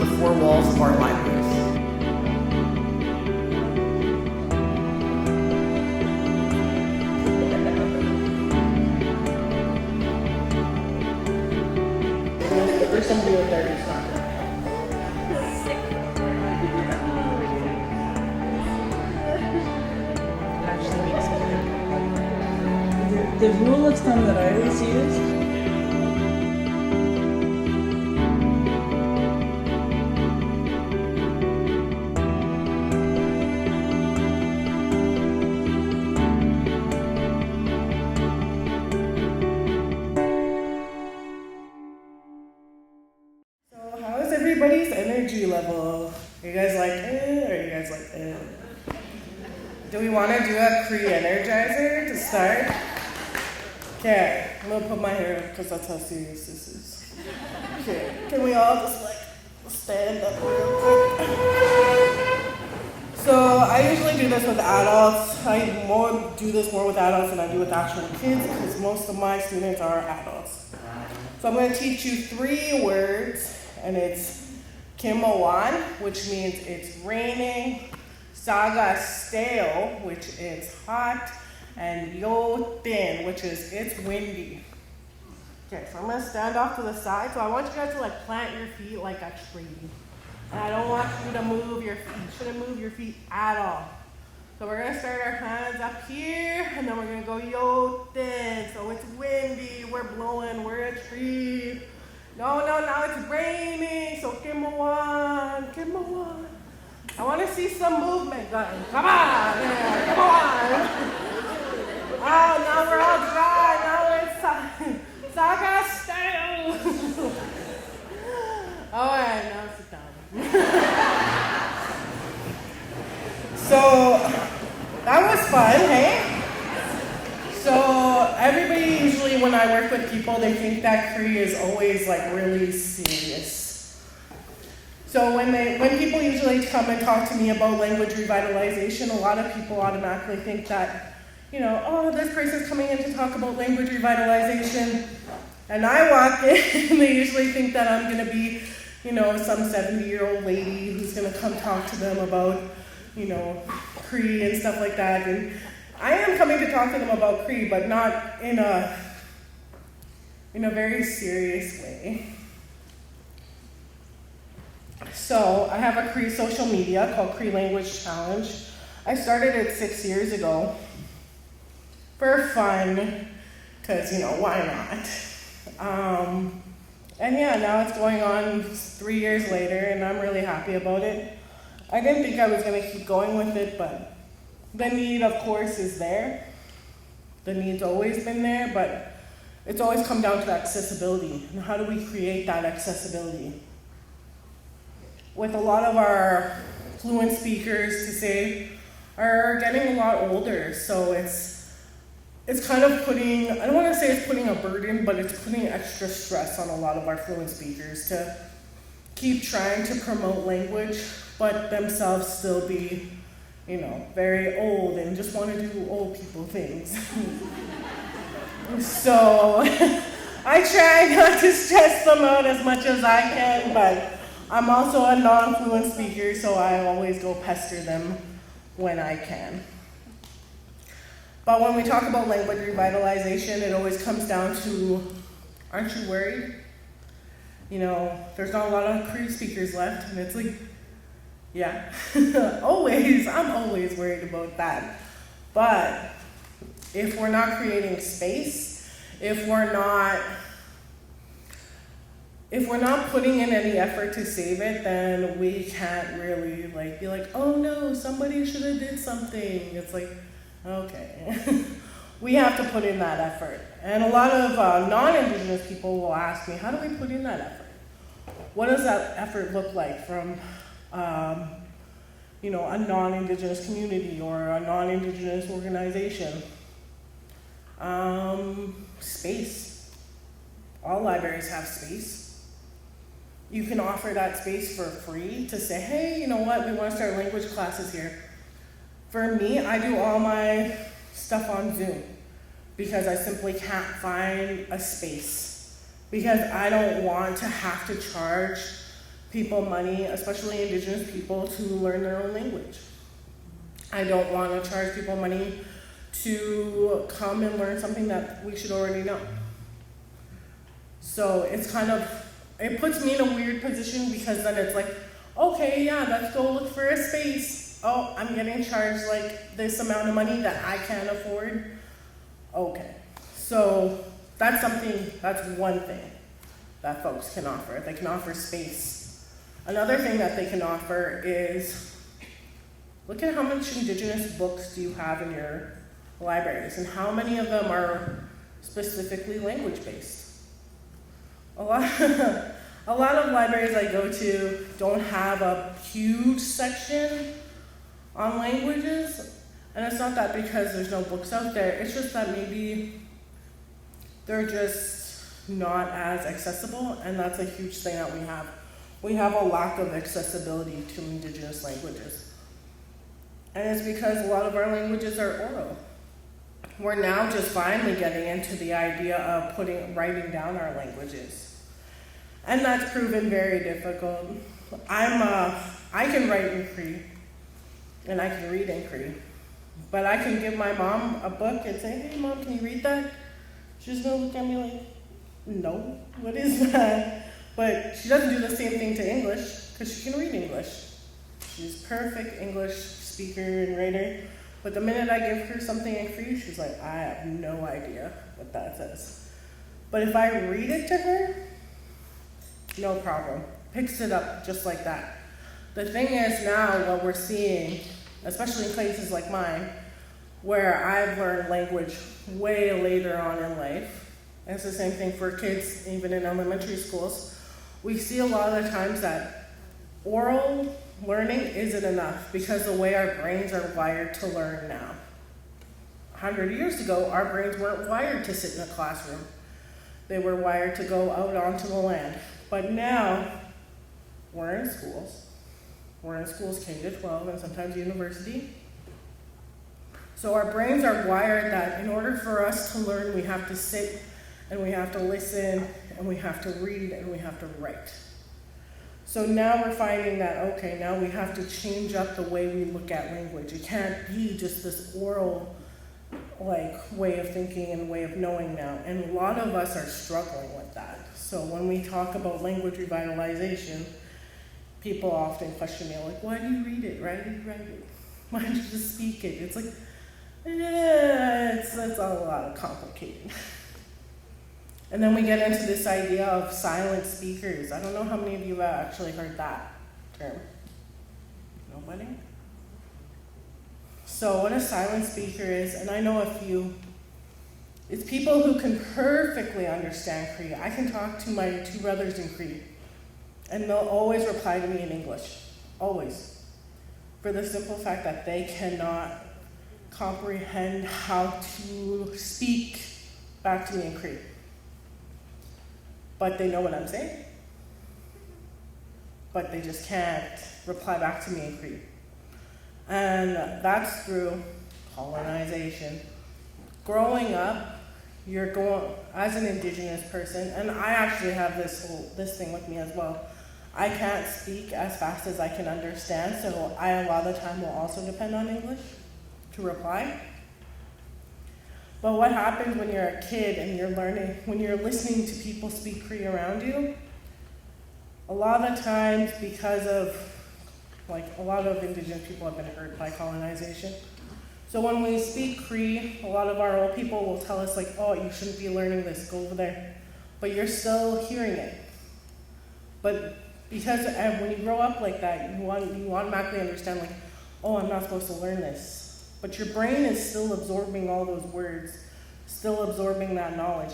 the four walls of our libraries. There's some real dirty stuff. The rule of thumb that I always use. So how is everybody's energy level? Are you guys like, or are you guys like, Do we want to do a Cree energizer to start? Okay, I'm gonna put my hair up because that's how serious this is. Okay, can we all just like stand up real quick? So I usually do this with adults. I do this more with adults than I do with actual kids because most of my students are adults. So I'm gonna teach you 3 words, and it's Kimawan, which means it's raining, Saga stale, which is hot, and yo thin, which is it's windy. Okay, so I'm gonna stand off to the side. So I want you guys to like plant your feet like a tree. And I don't want you to move your feet. You shouldn't move your feet at all. So we're gonna start our hands up here, and then we're gonna go yo thin. So it's windy, we're blowing, we're a tree. No, now it's raining. So Kimawan. I want to see some movement, guys. Come on, yeah, come on. Oh, now we're all dry. Now it's Saga style. All right, now sit down. So that was fun, hey? So everybody usually, when I work with people, they think that Cree is always like really serious. So when people usually come and talk to me about language revitalization, a lot of people automatically think that, oh, this person's coming in to talk about language revitalization. And I walk in and they usually think that I'm gonna be, some 70-year-old lady who's gonna come talk to them about, Cree and stuff like that. And I am coming to talk to them about Cree, but not in a very serious way. So I have a Cree social media called Cree Language Challenge. I started it 6 years ago for fun, because, why not? And yeah, now it's going on 3 years later, and I'm really happy about it. I didn't think I was going to keep going with it, but the need, of course, is there. The need's always been there, but it's always come down to accessibility. And how do we create that accessibility? With a lot of our fluent speakers, to say, are getting a lot older, so it's kind of putting, I don't want to say it's putting a burden, but it's putting extra stress on a lot of our fluent speakers to keep trying to promote language, but themselves still be, very old and just want to do old people things. So I try not to stress them out as much as I can, but I'm also a non-fluent speaker, so I always go pester them when I can. But when we talk about language revitalization, it always comes down to, aren't you worried? There's not a lot of Cree speakers left, and it's like, yeah, I'm always worried about that. But if we're not creating space, if we're not putting in any effort to save it, then we can't really be like, oh no, somebody should have did something. It's like, okay. We have to put in that effort. And a lot of non-Indigenous people will ask me, how do we put in that effort? What does that effort look like from a non-Indigenous community or a non-Indigenous organization? Space. All libraries have space. You can offer that space for free to say, hey, you know what, we want to start language classes here. For me, I do all my stuff on Zoom because I simply can't find a space, because I don't want to have to charge people money, especially Indigenous people, to learn their own language. I don't want to charge people money to come and learn something that we should already know. So it puts me in a weird position because then it's like, okay, yeah, let's go look for a space. Oh, I'm getting charged like this amount of money that I can't afford. Okay, so that's one thing that folks can offer. They can offer space. Another thing that they can offer is, look at how much Indigenous books do you have in your libraries and how many of them are specifically language-based. A lot of libraries I go to don't have a huge section on languages, and it's not that because there's no books out there, it's just that maybe they're just not as accessible, and that's a huge thing that we have. We have a lack of accessibility to Indigenous languages. And it's because a lot of our languages are oral. We're now just finally getting into the idea of writing down our languages. And that's proven very difficult. I can write in Cree, and I can read in Cree. But I can give my mom a book and say, hey mom, can you read that? She's gonna look at me like, no, what is that? But she doesn't do the same thing to English, because she can read English. She's perfect English speaker and writer. But the minute I give her something in Cree, she's like, I have no idea what that says. But if I read it to her, no problem. Picks it up just like that. The thing is now what we're seeing, especially in places like mine, where I've learned language way later on in life, and it's the same thing for kids even in elementary schools, we see a lot of the times that oral learning isn't enough because the way our brains are wired to learn now. 100 years ago, our brains weren't wired to sit in a classroom. They were wired to go out onto the land. But now, we're in schools. We're in schools K to 12 and sometimes university. So our brains are wired that in order for us to learn, we have to sit and we have to listen and we have to read and we have to write. So now we're finding that, okay, now we have to change up the way we look at language. It can't be just this oral way of thinking and way of knowing now. And a lot of us are struggling with that. So when we talk about language revitalization, people often question me, like, why do you read it? Why do you write it? Why don't you just speak it? It's like, it's a lot complicated. And then we get into this idea of silent speakers. I don't know how many of you have actually heard that term. Nobody? So what a silent speaker is, and I know a few, it's people who can perfectly understand Cree. I can talk to my two brothers in Cree, and they'll always reply to me in English, always. For the simple fact that they cannot comprehend how to speak back to me in Cree. But they know what I'm saying. But they just can't reply back to me in Cree. And that's through colonization. Growing up, you're going, as an Indigenous person, and I actually have this thing with me as well. I can't speak as fast as I can understand, so I a lot of the time will also depend on English to reply. But what happens when you're a kid and you're learning, when you're listening to people speak Cree around you, a lot of times because of, a lot of Indigenous people have been hurt by colonization. So when we speak Cree, a lot of our old people will tell us oh, you shouldn't be learning this, go over there. But you're still hearing it. But because when you grow up like that, you automatically understand oh, I'm not supposed to learn this. But your brain is still absorbing all those words, still absorbing that knowledge.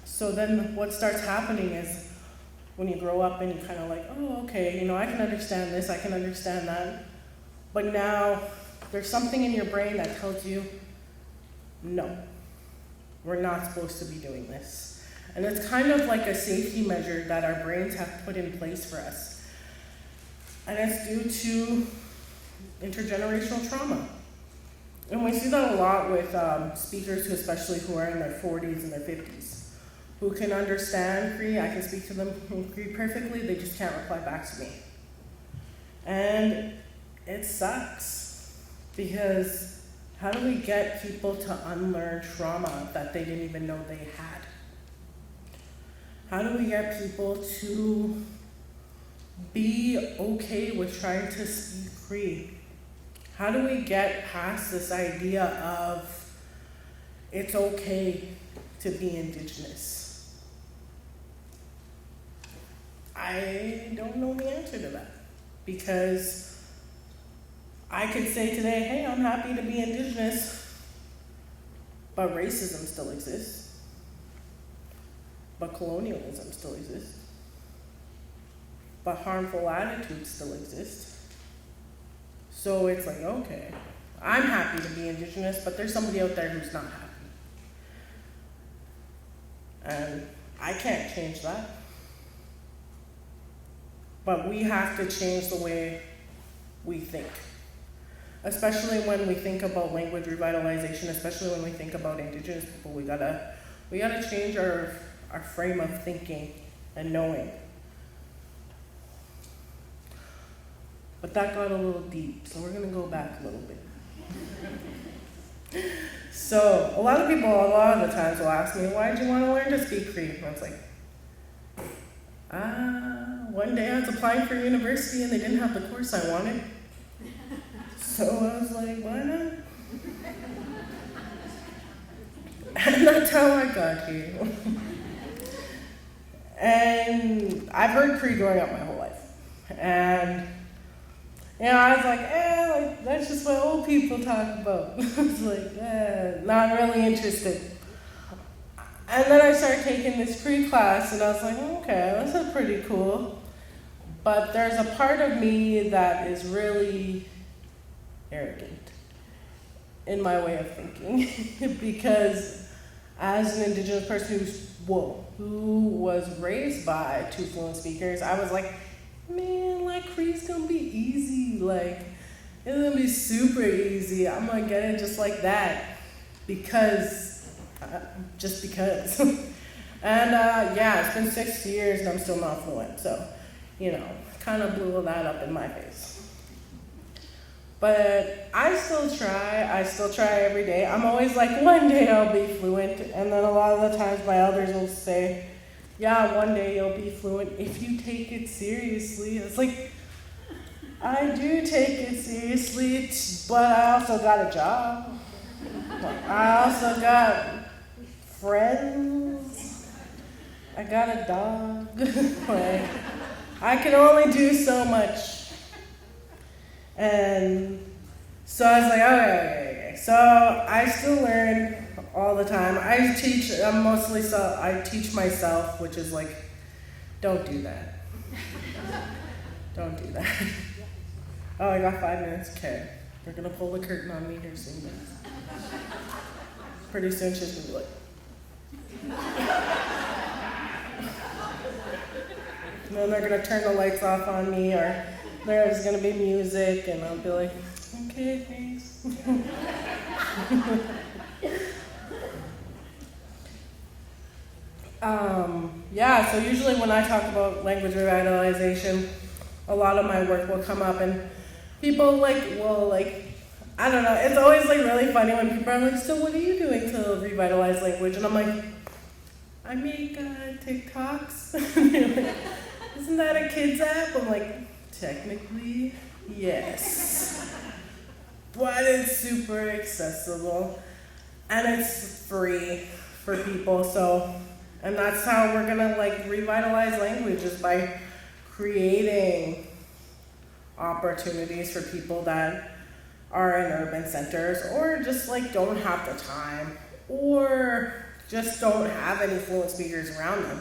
So then what starts happening is when you grow up and you kind of oh, okay, I can understand this, I can understand that. But now there's something in your brain that tells you, no, we're not supposed to be doing this. And it's kind of like a safety measure that our brains have put in place for us. And it's due to intergenerational trauma. And we see that a lot with speakers especially who are in their 40s and their 50s. who can understand Cree. I can speak to them in Cree perfectly, they just can't reply back to me. And it sucks, because how do we get people to unlearn trauma that they didn't even know they had? How do we get people to be okay with trying to speak Cree? How do we get past this idea of it's okay to be Indigenous? I don't know the answer to that, because I could say today, hey, I'm happy to be Indigenous, but racism still exists, but colonialism still exists, but harmful attitudes still exist. So it's like, okay, I'm happy to be Indigenous, but there's somebody out there who's not happy. And I can't change that. But we have to change the way we think. Especially when we think about language revitalization, especially when we think about Indigenous people, we gotta change our frame of thinking and knowing. But that got a little deep, so we're gonna go back a little bit. So, a lot of people, a lot of the times will ask me, why did you want to learn to speak Cree? And I was like, one day I was applying for university and they didn't have the course I wanted. So I was like, why not? And that's how I got here. And I've heard Cree growing up my whole life. And I was like, like, that's just what old people talk about. I was like, not really interested. And then I started taking this Cree class, and I was like, okay, this is pretty cool. But there's a part of me that is really arrogant in my way of thinking. Because as an Indigenous person who was raised by 2 fluent speakers, I was like, man, like, Cree's gonna be easy. Like, it's gonna be super easy. I'm gonna get it just like that. Just because. And it's been 6 years and I'm still not fluent. So, kind of blew that up in my face. But I still try every day. I'm always like, one day I'll be fluent. And then a lot of the times my elders will say, yeah, one day you'll be fluent if you take it seriously. It's like, I do take it seriously, but I also got a job. I also got friends. I got a dog. Like, I can only do so much. And so I was like, okay. So I still learn all the time. I teach myself, which is like, don't do that. Don't do that. Oh, I got 5 minutes. Okay. They're gonna pull the curtain on me here soon. Pretty soon she's gonna be like. And then they're gonna turn the lights off on me, or there's gonna be music, and I'll be like, okay, thanks. So usually when I talk about language revitalization, a lot of my work will come up, and people I don't know, it's always like really funny when people are like, so what are you doing to revitalize language? And I'm like, I make TikToks. Like, isn't that a kid's app? I'm like, technically, yes. But it's super accessible, and it's free for people, and that's how we're gonna revitalize language, is by creating opportunities for people that are in urban centers, or just don't have the time, or just don't have any fluent speakers around them.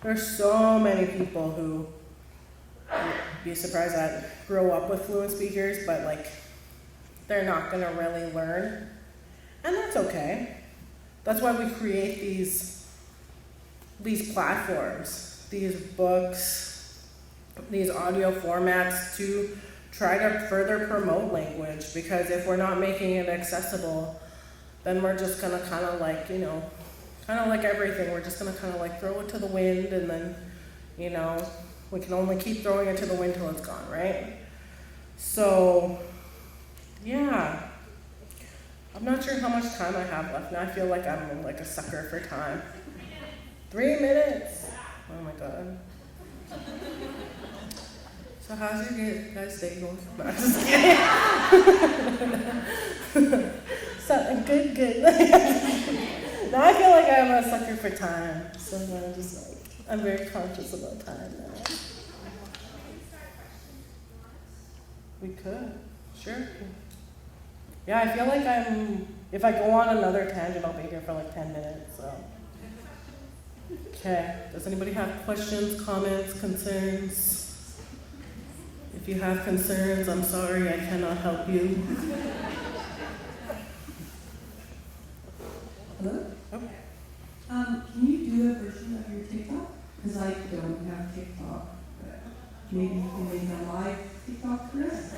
There's so many people who, you'd be surprised that, grow up with fluent speakers, but they're not gonna really learn. And that's okay. That's why we create these platforms, these books, these audio formats to try to further promote language, because if we're not making it accessible, then we're just gonna kind of kind of like everything, we're just gonna kind of like throw it to the wind, and then, you know, we can only keep throwing it to the wind till it's gone, right? So, yeah. I'm not sure how much time I have left. Now I feel like I'm like a sucker for time. 3 minutes. Oh my god. So how's your guys' day going? No, I'm just kidding. So, good. Now I feel like I'm a sucker for time. So I'm just like, I'm very conscious about time now. We could, sure. Yeah, I feel like if I go on another tangent, I'll be here for like 10 minutes, so. Okay, does anybody have questions, comments, concerns? If you have concerns, I'm sorry, I cannot help you. Hello? Oh. Can you do a version of your TikTok? Because I don't have TikTok, but maybe you can make a live TikTok for us?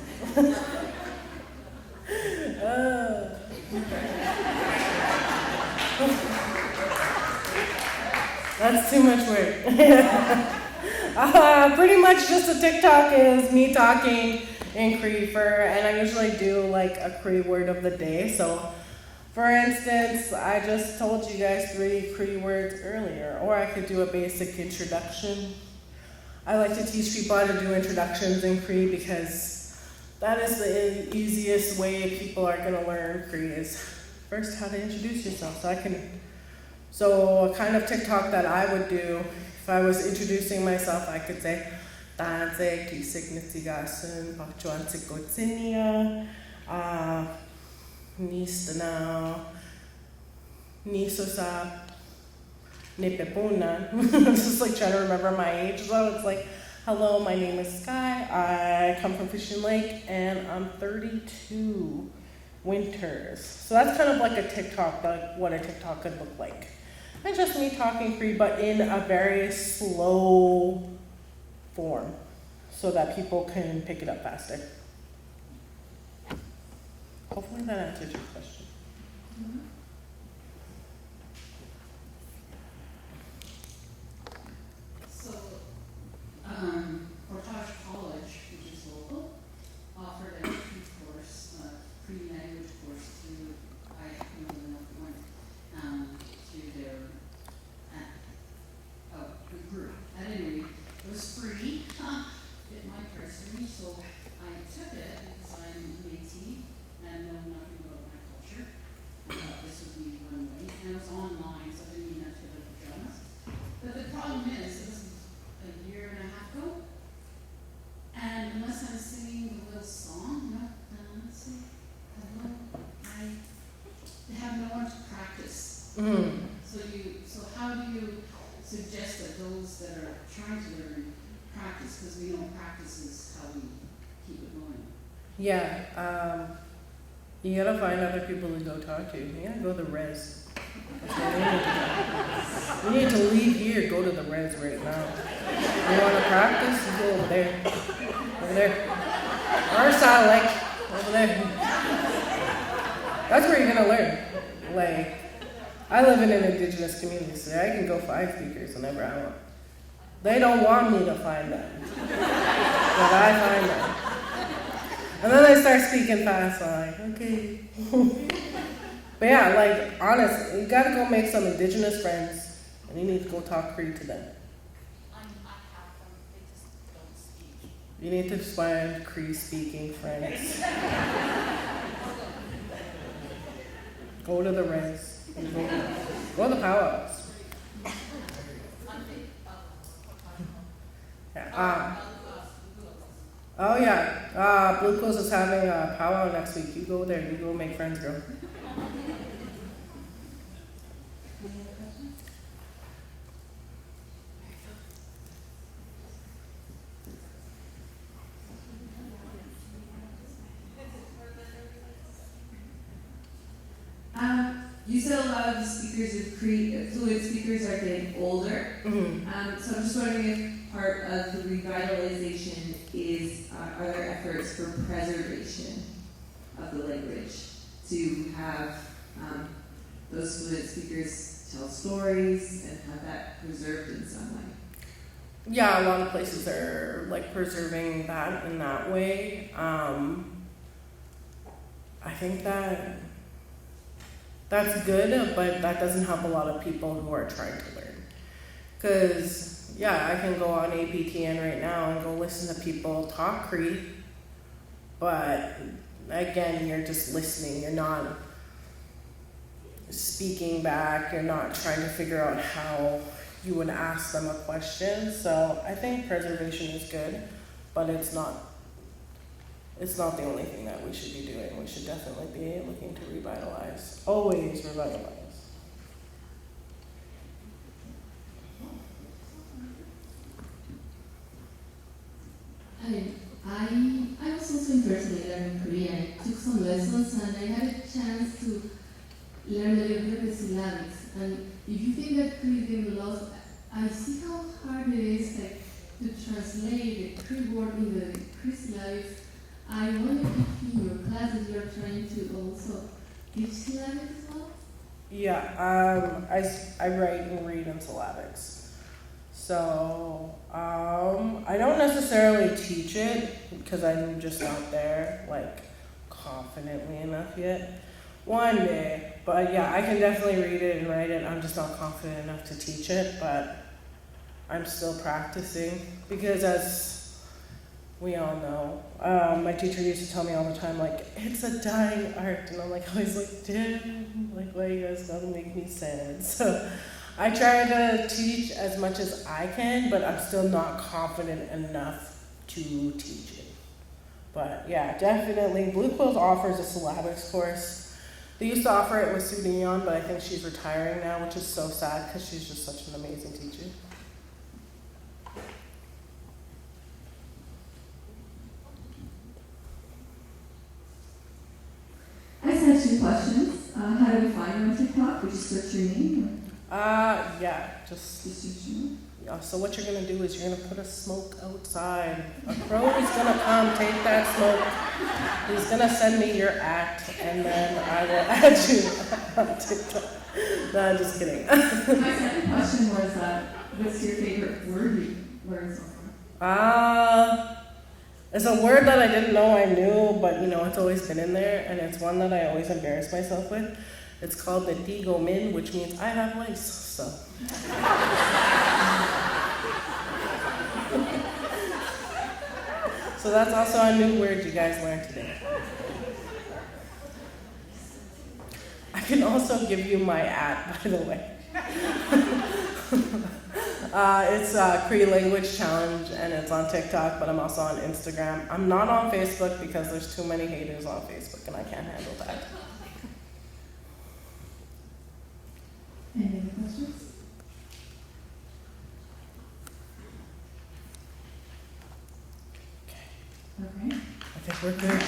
That's too much work. Pretty much just a TikTok is me talking in Cree and I usually do like a Cree word of the day. So, for instance, I just told you guys 3 Cree words earlier, or I could do a basic introduction. I like to teach people how to do introductions in Cree because that is the easiest way people are going to learn Cree is first how to introduce yourself. So a kind of TikTok that I would do, if I was introducing myself, I could say, Tanse, Kisik Nitigasun, Pachuan Sikotsinia, Nistana, Nisosa, Nipepuna. I'm just like trying to remember my age. So it's like, hello, my name is Skye. I come from Fishing Lake and I'm 32 winters. So that's kind of like a TikTok, like what a TikTok could look like. And just me talking Cree, but in a very slow form so that people can pick it up faster. Hopefully that answers your question. Mm-hmm. So, Portage College, which is local, offered a Cree course, Cree language course through, I don't really know if it went, through their, group. At any rate, it was free, it my price for me, so I took it because I'm Métis and know nothing about my culture. I thought this would be one way, and it was online, so I didn't even have to go to pajamas. But the problem is, this was a year and a half ago, and unless I'm singing the little song, I have no one to practice. Mm. So how do you suggest that those that are trying to learn practice, because we know practice is how we keep it going? Yeah, you gotta find other people to go talk to. You gotta go to the res. That's what we need to do. You need to leave here, go to the res right now. You wanna practice? You go over there. Over there. Or Lake. Over there. That's where you're gonna learn. Like, I live in an indigenous community, so I can go find speakers whenever I want. They don't want me to find them, but I find them. And then they start speaking fast, so I'm like, okay. But yeah, like, honestly, you gotta go make some indigenous friends, and you need to go talk Cree to them. I have them, they just don't speak. You need to find Cree-speaking friends. Go to the res. Go to the powwows. Yeah. Oh yeah. Blue Coast is having a powwow next week. You go there. You go make friends, girl. You said a lot of the speakers of Cree, fluid speakers are getting older. Mm-hmm. So I'm just wondering if part of the revitalization is, are there efforts for preservation of the language to have those fluid speakers tell stories and have that preserved in some way. Yeah, a lot of places are like preserving that in that way. I think that's good, but that doesn't help a lot of people who are trying to learn. Because, yeah, I can go on APTN right now and go listen to people talk Cree, but again, you're just listening. You're not speaking back. You're not trying to figure out how you would ask them a question. So I think preservation is good, but it's not the only thing that we should be doing. We should definitely be looking to revitalize. Always revitalize. I was also interested in learning Korean. I took some lessons and I had a chance to learn a little bit of the syllabics. And if you think that Cree is getting lost, I see how hard it is like, to translate the Cree word in the Cree syllabics. I wonder if in your classes you're trying to also teach syllabics as well? Yeah, I write and read in syllabics. So, I don't necessarily teach it because I'm just not there, like, confidently enough yet. One day, but yeah, I can definitely read it and write it. I'm just not confident enough to teach it, but I'm still practicing because as we all know, my teacher used to tell me all the time, like, it's a dying art, and I'm like, always like, damn, like, why you guys gotta make me sad? So I try to teach as much as I can, but I'm still not confident enough to teach it. But yeah, definitely, Blue Quills offers a syllabics course. They used to offer it with Sue Dion, but I think she's retiring now, which is so sad because she's just such an amazing teacher. I just had 2 questions. How do we find you on TikTok? We just search your name? Yeah, just Just search your name? yeah, so what you're gonna do is you're gonna put a smoke outside. A crow is gonna come, take that smoke. He's gonna send me your act, and then I will add you on TikTok. No, I'm just kidding. My second question was, what's your favorite word you learned so far? It's a word that I didn't know I knew, but you know, it's always been in there, and it's one that I always embarrass myself with. It's called the Tigo Min, which means I have lice, so. So that's also a new word you guys learned today. I can also give you my @ by the way. It's a Cree Language Challenge, and it's on TikTok, but I'm also on Instagram. I'm not on Facebook because there's too many haters on Facebook, and I can't handle that. Any other questions? Okay. I think we're good.